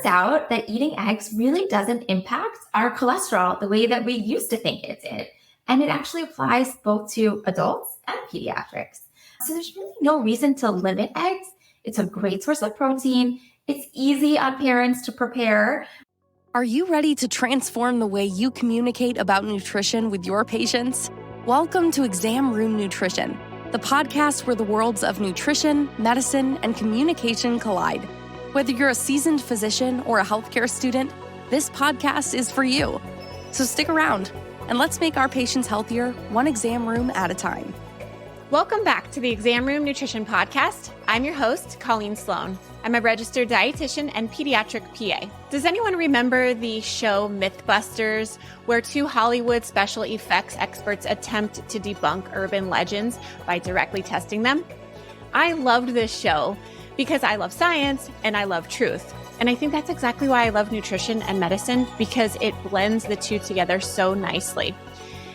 turns out that eating eggs really doesn't impact our cholesterol the way that we used to think it did. And it actually applies both to adults and pediatrics. So there's really no reason to limit eggs. It's a great source of protein. It's easy on parents to prepare. Are you ready to transform the way you communicate about nutrition with your patients? Welcome to Exam Room Nutrition, the podcast where the worlds of nutrition, medicine, and communication collide. Whether you're a seasoned physician or a healthcare student, this podcast is for you. So stick around and let's make our patients healthier, one exam room at a time. Welcome back to the Exam Room Nutrition Podcast. I'm your host, Colleen Sloan. I'm a registered dietitian and pediatric PA. Does anyone remember the show MythBusters, where two Hollywood special effects experts attempt to debunk urban legends by directly testing them? I loved this show because I love science and I love truth. And I think that's exactly why I love nutrition and medicine, because it blends the two together so nicely.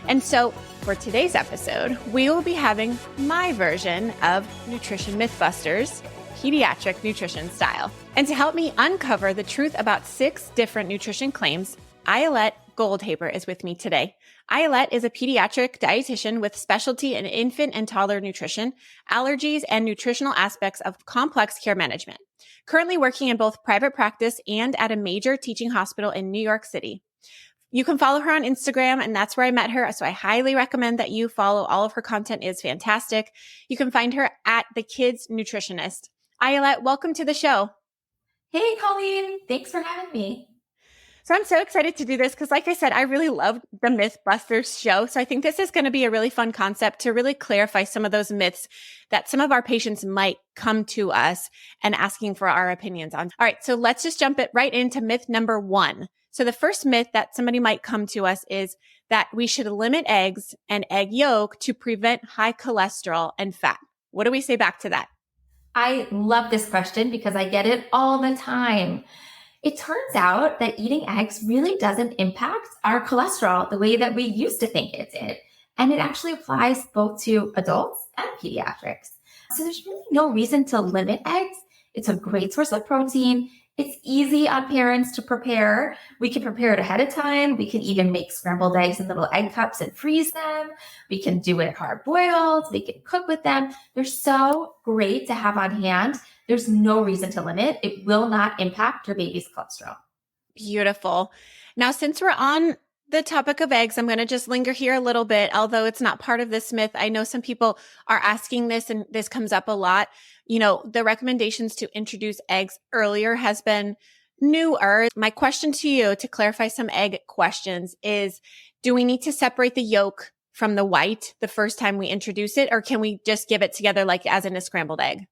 And so for today's episode, we will be having my version of Nutrition MythBusters, pediatric nutrition style. And to help me uncover the truth about 6 different nutrition claims, Ayelet Goldhaber is with me today. Ayelet is a pediatric dietitian with specialty in infant and toddler nutrition, allergies, and nutritional aspects of complex care management. Currently working in both private practice and at a major teaching hospital in New York City. You can follow her on Instagram, and that's where I met her. So I highly recommend that you follow. All of her content is fantastic. You can find her at The Kids Nutritionist. Ayelet, welcome to the show. Hey, Colleen. Thanks for having me. So I'm so excited to do this because, like I said, I really love the MythBusters show. So I think this is going to be a really fun concept to really clarify some of those myths that some of our patients might come to us and asking for our opinions on. All right, so let's just jump it right into myth number 1. So the first myth that somebody might come to us is that we should limit eggs and egg yolk to prevent high cholesterol and fat. What do we say back to that? I love this question because I get it all the time. It turns out that eating eggs really doesn't impact our cholesterol the way that we used to think it did. And it actually applies both to adults and pediatrics. So there's really no reason to limit eggs. It's a great source of protein. It's easy on parents to prepare. We can prepare it ahead of time. We can even make scrambled eggs in little egg cups and freeze them. We can do it hard boiled. We can cook with them. They're so great to have on hand. There's no reason to limit. It will not impact your baby's cholesterol. Beautiful. Now, since we're on the topic of eggs, I'm going to just linger here a little bit, although it's not part of this myth. I know some people are asking this, and this comes up a lot. You know, the recommendations to introduce eggs earlier has been newer. My question to you, to clarify some egg questions, is do we need to separate the yolk from the white the first time we introduce it, or can we just give it together like as in a scrambled egg?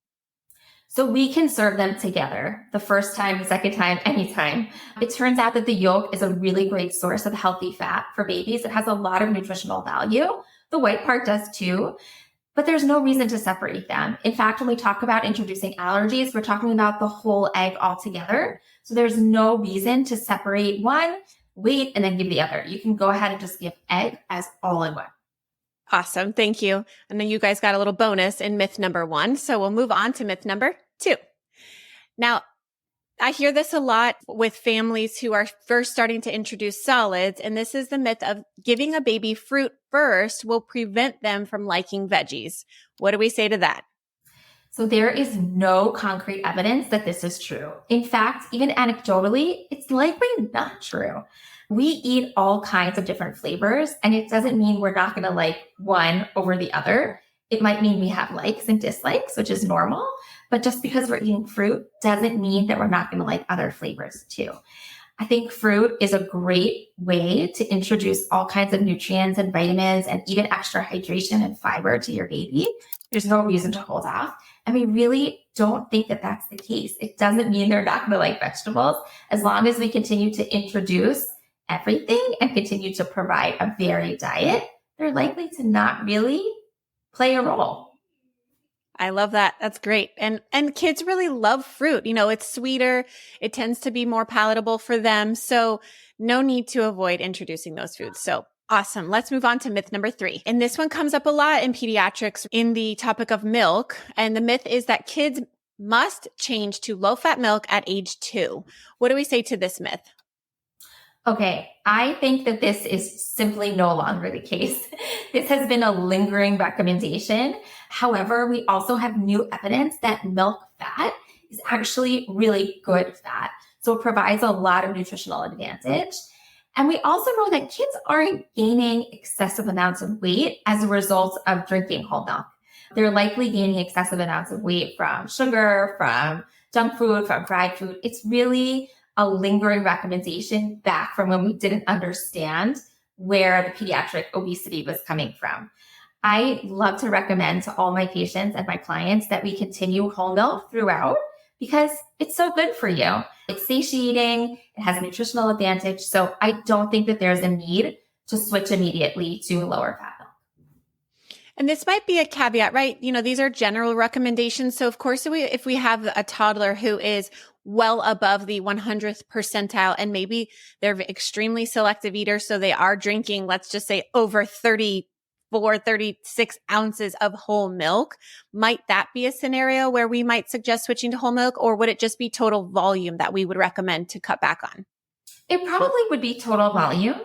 So we can serve them together the first time, the second time, anytime. It turns out that the yolk is a really great source of healthy fat for babies. It has a lot of nutritional value. The white part does too, but there's no reason to separate them. In fact, when we talk about introducing allergies, we're talking about the whole egg altogether. So there's no reason to separate one, wait, and then give the other. You can go ahead and just give egg as all in one. Awesome. Thank you. And then you guys got a little bonus in myth number 1. So we'll move on to myth number 2. Now, I hear this a lot with families who are first starting to introduce solids. And this is the myth of giving a baby fruit first will prevent them from liking veggies. What do we say to that? So there is no concrete evidence that this is true. In fact, even anecdotally, it's likely not true. We eat all kinds of different flavors, and it doesn't mean we're not going to like one over the other. It might mean we have likes and dislikes, which is normal. But just because we're eating fruit doesn't mean that we're not going to like other flavors too. I think fruit is a great way to introduce all kinds of nutrients and vitamins and even extra hydration and fiber to your baby. There's no reason to hold off. And we really don't think that that's the case. It doesn't mean they're not going to like vegetables. As long as we continue to introduce everything and continue to provide a varied diet, they're likely to not really play a role. I love that. That's great. And kids really love fruit. You know, it's sweeter. It tends to be more palatable for them. So no need to avoid introducing those foods. So awesome. Let's move on to myth number 3. And this one comes up a lot in pediatrics in the topic of milk. And the myth is that kids must change to low-fat milk at age 2. What do we say to this myth? Okay, I think that this is simply no longer the case. This has been a lingering recommendation. However, we also have new evidence that milk fat is actually really good fat. So it provides a lot of nutritional advantage. And we also know that kids aren't gaining excessive amounts of weight as a result of drinking whole milk. They're likely gaining excessive amounts of weight from sugar, from junk food, from fried food. It's really a lingering recommendation back from when we didn't understand where the pediatric obesity was coming from. I love to recommend to all my patients and my clients that we continue whole milk throughout because it's so good for you. It's satiating, it has a nutritional advantage. So I don't think that there's a need to switch immediately to lower fat milk. And this might be a caveat, right? These are general recommendations. So of course, if we have a toddler who is well above the 100th percentile and maybe they're extremely selective eaters, so they are drinking, let's just say over 34, 36 ounces of whole milk, might that be a scenario where we might suggest switching to whole milk, or would it just be total volume that we would recommend to cut back on? It probably would be total volume.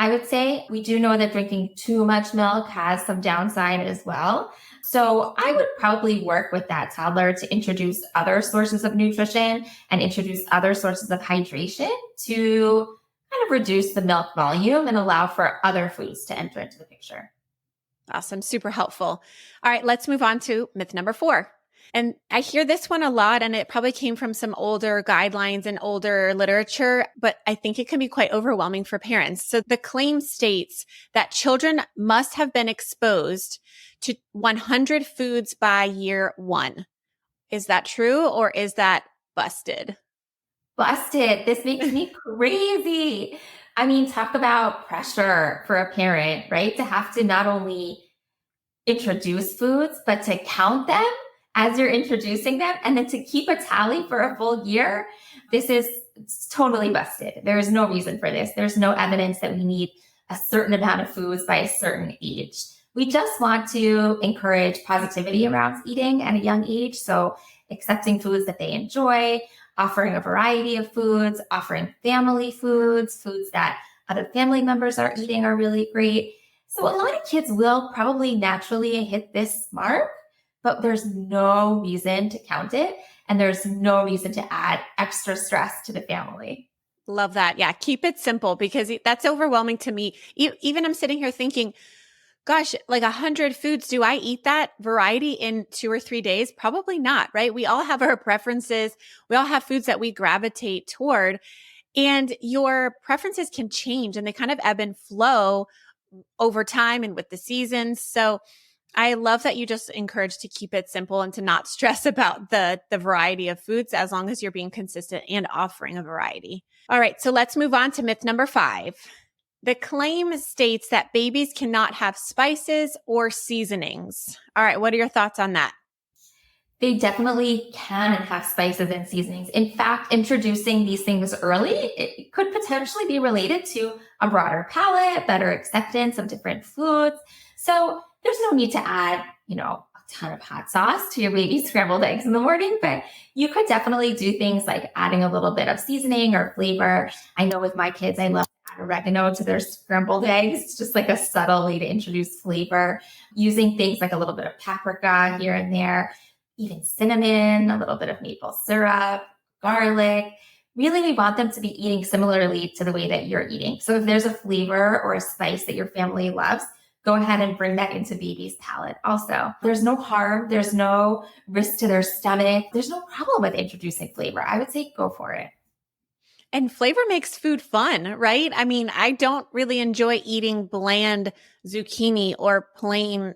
I would say we do know that drinking too much milk has some downside as well. So I would probably work with that toddler to introduce other sources of nutrition and introduce other sources of hydration to kind of reduce the milk volume and allow for other foods to enter into the picture. Awesome. Super helpful. All right, let's move on to myth number 4. And I hear this one a lot, and it probably came from some older guidelines and older literature, but I think it can be quite overwhelming for parents. So the claim states that children must have been exposed to 100 foods by year 1. Is that true, or is that busted? Busted. This makes me crazy. I mean, talk about pressure for a parent, right? To have to not only introduce foods, but to count them as you're introducing them, and then to keep a tally for a full year. This is totally busted. There is no reason for this. There's no evidence that we need a certain amount of foods by a certain age. We just want to encourage positivity around eating at a young age. So accepting foods that they enjoy, offering a variety of foods, offering family foods, foods that other family members are eating are really great. So a lot of kids will probably naturally hit this mark, but there's no reason to count it. And there's no reason to add extra stress to the family. Love that. Yeah. Keep it simple, because that's overwhelming to me. Even I'm sitting here thinking, gosh, like 100 foods. Do I eat that variety in 2 or 3 days? Probably not, right? We all have our preferences. We all have foods that we gravitate toward, and your preferences can change and they kind of ebb and flow over time and with the seasons. So I love that you just encourage to keep it simple and to not stress about the variety of foods, as long as you're being consistent and offering a variety. All right, so let's move on to myth number 5. The claim states that babies cannot have spices or seasonings. All right, what are your thoughts on that? They definitely can have spices and seasonings. In fact, introducing these things early, it could potentially be related to a broader palate, better acceptance of different foods. So there's no need to add, a ton of hot sauce to your baby's scrambled eggs in the morning, but you could definitely do things like adding a little bit of seasoning or flavor. I know with my kids, I love to add oregano to their scrambled eggs. It's just like a subtle way to introduce flavor, using things like a little bit of paprika here and there, even cinnamon, a little bit of maple syrup, garlic. Really, we want them to be eating similarly to the way that you're eating. So if there's a flavor or a spice that your family loves, go ahead and bring that into baby's palate also. There's no harm. There's no risk to their stomach. There's no problem with introducing flavor. I would say go for it. And flavor makes food fun, right? I mean, I don't really enjoy eating bland zucchini or plain,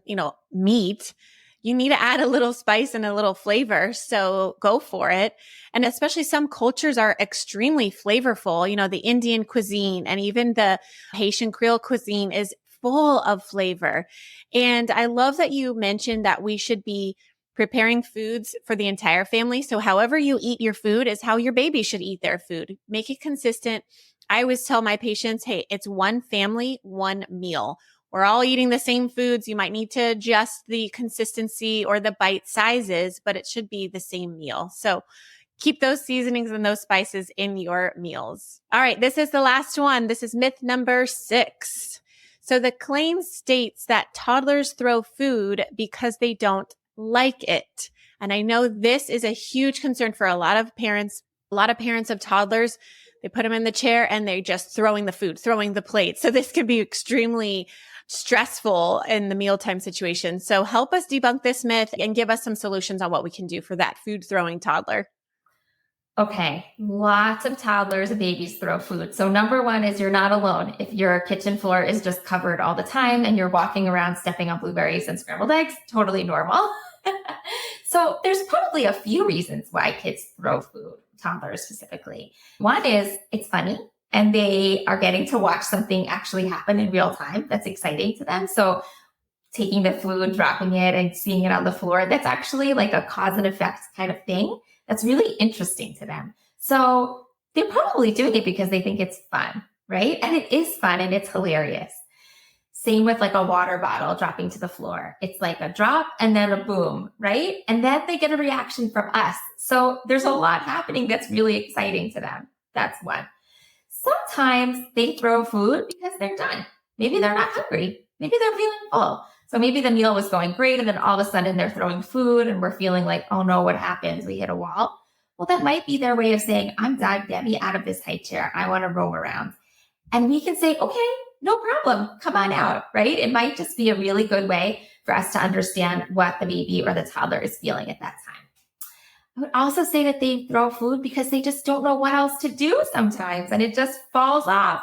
meat. You need to add a little spice and a little flavor. So go for it. And especially some cultures are extremely flavorful. The Indian cuisine and even the Haitian Creole cuisine is full of flavor. And I love that you mentioned that we should be preparing foods for the entire family. So however you eat your food is how your baby should eat their food. Make it consistent. I always tell my patients, hey, it's one family, one meal. we're all eating the same foods. You might need to adjust the consistency or the bite sizes, but it should be the same meal. So keep those seasonings and those spices in your meals. All right, this is the last one. This is myth number 6. So the claim states that toddlers throw food because they don't like it. And I know this is a huge concern for a lot of parents. A lot of parents of toddlers, they put them in the chair and they're just throwing the food, throwing the plate. So this can be extremely stressful in the mealtime situation. So help us debunk this myth and give us some solutions on what we can do for that food throwing toddler. Okay, lots of toddlers and babies throw food. So number one is you're not alone. If your kitchen floor is just covered all the time and you're walking around stepping on blueberries and scrambled eggs, totally normal. So there's probably a few reasons why kids throw food, toddlers specifically. One is it's funny and they are getting to watch something actually happen in real time. That's exciting to them. So taking the food, dropping it and seeing it on the floor, that's actually like a cause and effect kind of thing. That's really interesting to them. So they're probably doing it because they think it's fun, right? And it is fun and it's hilarious. Same with like a water bottle dropping to the floor. It's like a drop and then a boom, right? And then they get a reaction from us. So there's a lot happening that's really exciting to them. That's one. Sometimes they throw food because they're done. Maybe they're not hungry. Maybe they're feeling full. So maybe the meal was going great and then all of a sudden they're throwing food and we're feeling like, oh no, what happened? We hit a wall. Well, that might be their way of saying, I'm done. Get me out of this high chair. I want to roam around. And we can say, okay, no problem. Come on out, right? It might just be a really good way for us to understand what the baby or the toddler is feeling at that time. I would also say that they throw food because they just don't know what else to do sometimes and it just falls off,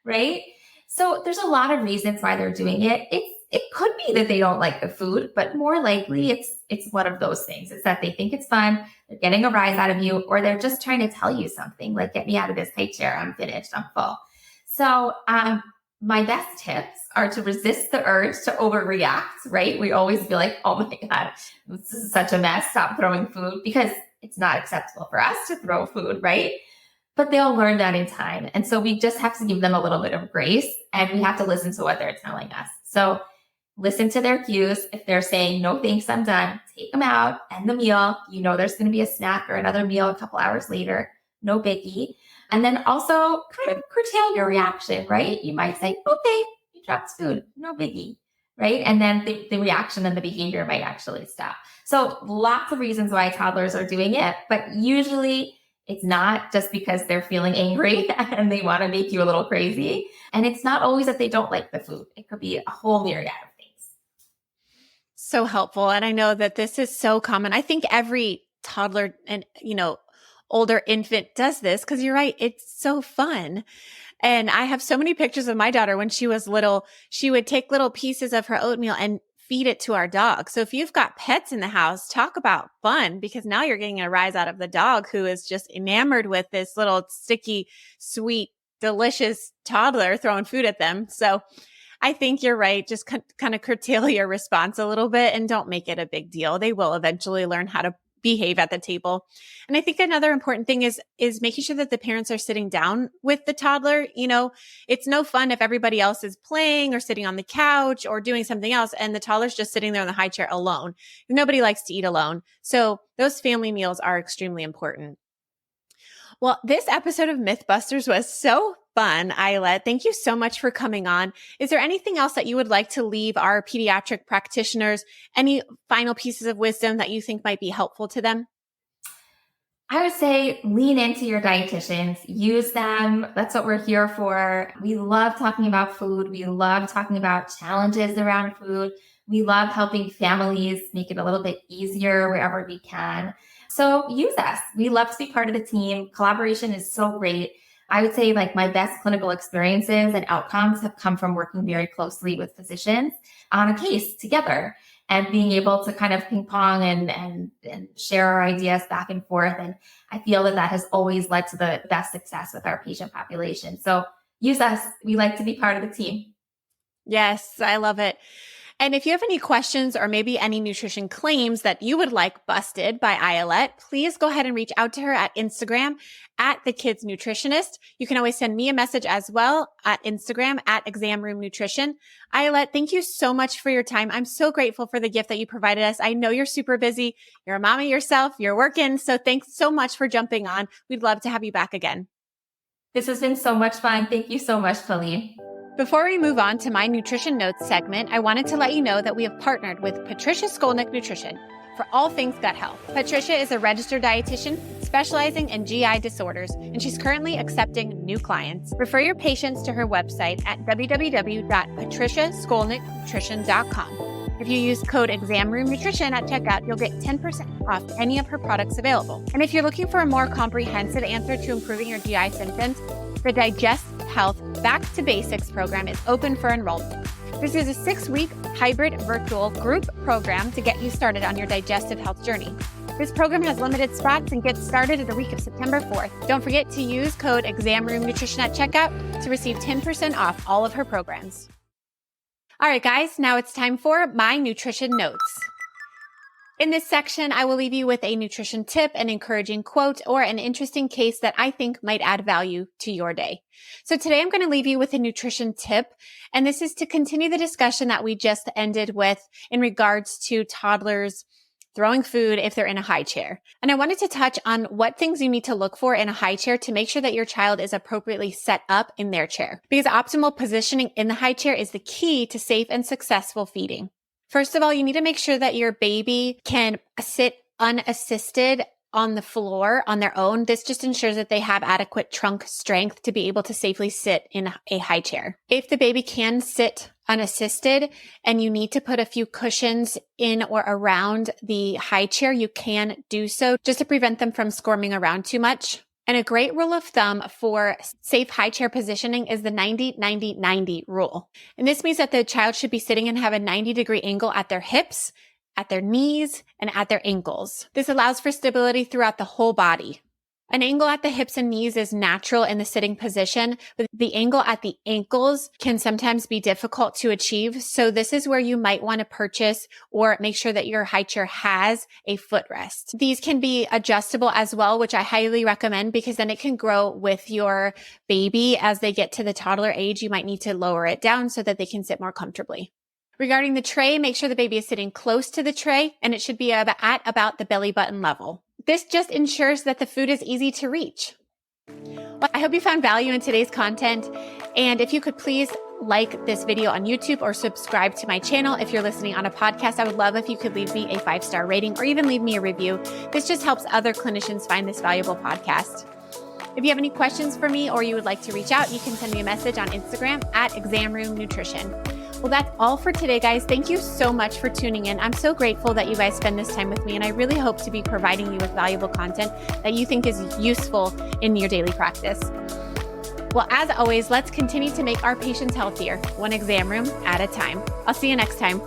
right? So there's a lot of reasons why they're doing it. It could be that they don't like the food, but more likely it's one of those things. It's that they think it's fun, they're getting a rise out of you, or they're just trying to tell you something like, get me out of this high chair, I'm finished, I'm full. So my best tips are to resist the urge to overreact, right? We always be like, oh my God, this is such a mess, stop throwing food, because it's not acceptable for us to throw food, right? But they'll learn that in time. And so we just have to give them a little bit of grace and we have to listen to what they're telling us. So listen to their cues. If they're saying, no, thanks, I'm done, take them out, end the meal. You know, there's going to be a snack or another meal a couple hours later. No biggie. And then also kind of curtail your reaction, right? You might say, okay, you dropped food, no biggie, right? And then the reaction and the behavior might actually stop. So lots of reasons why toddlers are doing it, but usually it's not just because they're feeling angry and they want to make you a little crazy. And it's not always that they don't like the food. It could be a whole myriad of things. So helpful. And I know that this is so common. I think every toddler and, older infant does this because you're right. It's so fun. And I have so many pictures of my daughter when she was little. She would take little pieces of her oatmeal and feed it to our dog. So if you've got pets in the house, talk about fun, because now you're getting a rise out of the dog who is just enamored with this little sticky, sweet, delicious toddler throwing food at them. So I think you're right. Just kind of curtail your response a little bit and don't make it a big deal. They will eventually learn how to behave at the table. And I think another important thing is making sure that the parents are sitting down with the toddler. It's no fun if everybody else is playing or sitting on the couch or doing something else and the toddler's just sitting there in the high chair alone. Nobody likes to eat alone. So those family meals are extremely important. Well, this episode of MythBusters was so fun, Ayelet. Thank you so much for coming on. Is there anything else that you would like to leave our pediatric practitioners? Any final pieces of wisdom that you think might be helpful to them? I would say lean into your dietitians, use them. That's what we're here for. We love talking about food. We love talking about challenges around food. We love helping families make it a little bit easier wherever we can. So use us. We love to be part of the team. Collaboration is so great. I would say like my best clinical experiences and outcomes have come from working very closely with physicians on a case together and being able to kind of ping pong and share our ideas back and forth. And I feel that has always led to the best success with our patient population. So use us. We like to be part of the team. Yes, I love it. And if you have any questions or maybe any nutrition claims that you would like busted by Ayelet, please go ahead and reach out to her at Instagram at The Kids Nutritionist. You can always send me a message as well at Instagram at Exam Room Nutrition. Ayelet, thank you so much for your time. I'm so grateful for the gift that you provided us. I know you're super busy. You're a mama yourself. You're working. So thanks so much for jumping on. We'd love to have you back again. This has been so much fun. Thank you so much, Colleen. Before we move on to my nutrition notes segment, I wanted to let you know that we have partnered with Patricia Skolnick Nutrition for all things gut health. Patricia is a registered dietitian specializing in GI disorders, and she's currently accepting new clients. Refer your patients to her website at www.patriciaskolnicknutrition.com. If you use code EXAMROOMNUTRITION at checkout, you'll get 10% off any of her products available. And if you're looking for a more comprehensive answer to improving your GI symptoms, the Digest Health Back to Basics program is open for enrollment. This is a 6-week hybrid virtual group program to get you started on your digestive health journey. This program has limited spots and gets started in the week of September 4th. Don't forget to use code EXAMROOMNUTRITION at checkout to receive 10% off all of her programs. All right, guys, now it's time for my nutrition notes. In this section, I will leave you with a nutrition tip, an encouraging quote, or an interesting case that I think might add value to your day. So today I'm going to leave you with a nutrition tip, and this is to continue the discussion that we just ended with in regards to toddlers throwing food if they're in a high chair. And I wanted to touch on what things you need to look for in a high chair to make sure that your child is appropriately set up in their chair, because optimal positioning in the high chair is the key to safe and successful feeding. First of all, you need to make sure that your baby can sit unassisted on the floor on their own. This just ensures that they have adequate trunk strength to be able to safely sit in a high chair. If the baby can sit unassisted and you need to put a few cushions in or around the high chair, you can do so just to prevent them from squirming around too much. And a great rule of thumb for safe high chair positioning is the 90-90-90 rule. And this means that the child should be sitting and have a 90-degree angle at their hips, at their knees, and at their ankles. This allows for stability throughout the whole body. An angle at the hips and knees is natural in the sitting position, but the angle at the ankles can sometimes be difficult to achieve. So this is where you might want to purchase or make sure that your high chair has a footrest. These can be adjustable as well, which I highly recommend because then it can grow with your baby. As they get to the toddler age, you might need to lower it down so that they can sit more comfortably. Regarding the tray, make sure the baby is sitting close to the tray and it should be at about the belly button level. This just ensures that the food is easy to reach. Well, I hope you found value in today's content. And if you could please like this video on YouTube or subscribe to my channel. If you're listening on a podcast, I would love if you could leave me a 5-star rating or even leave me a review. This just helps other clinicians find this valuable podcast. If you have any questions for me or you would like to reach out, you can send me a message on Instagram at Exam Room Nutrition. Well, that's all for today, guys. Thank you so much for tuning in. I'm so grateful that you guys spend this time with me, and I really hope to be providing you with valuable content that you think is useful in your daily practice. Well, as always, let's continue to make our patients healthier, one exam room at a time. I'll see you next time.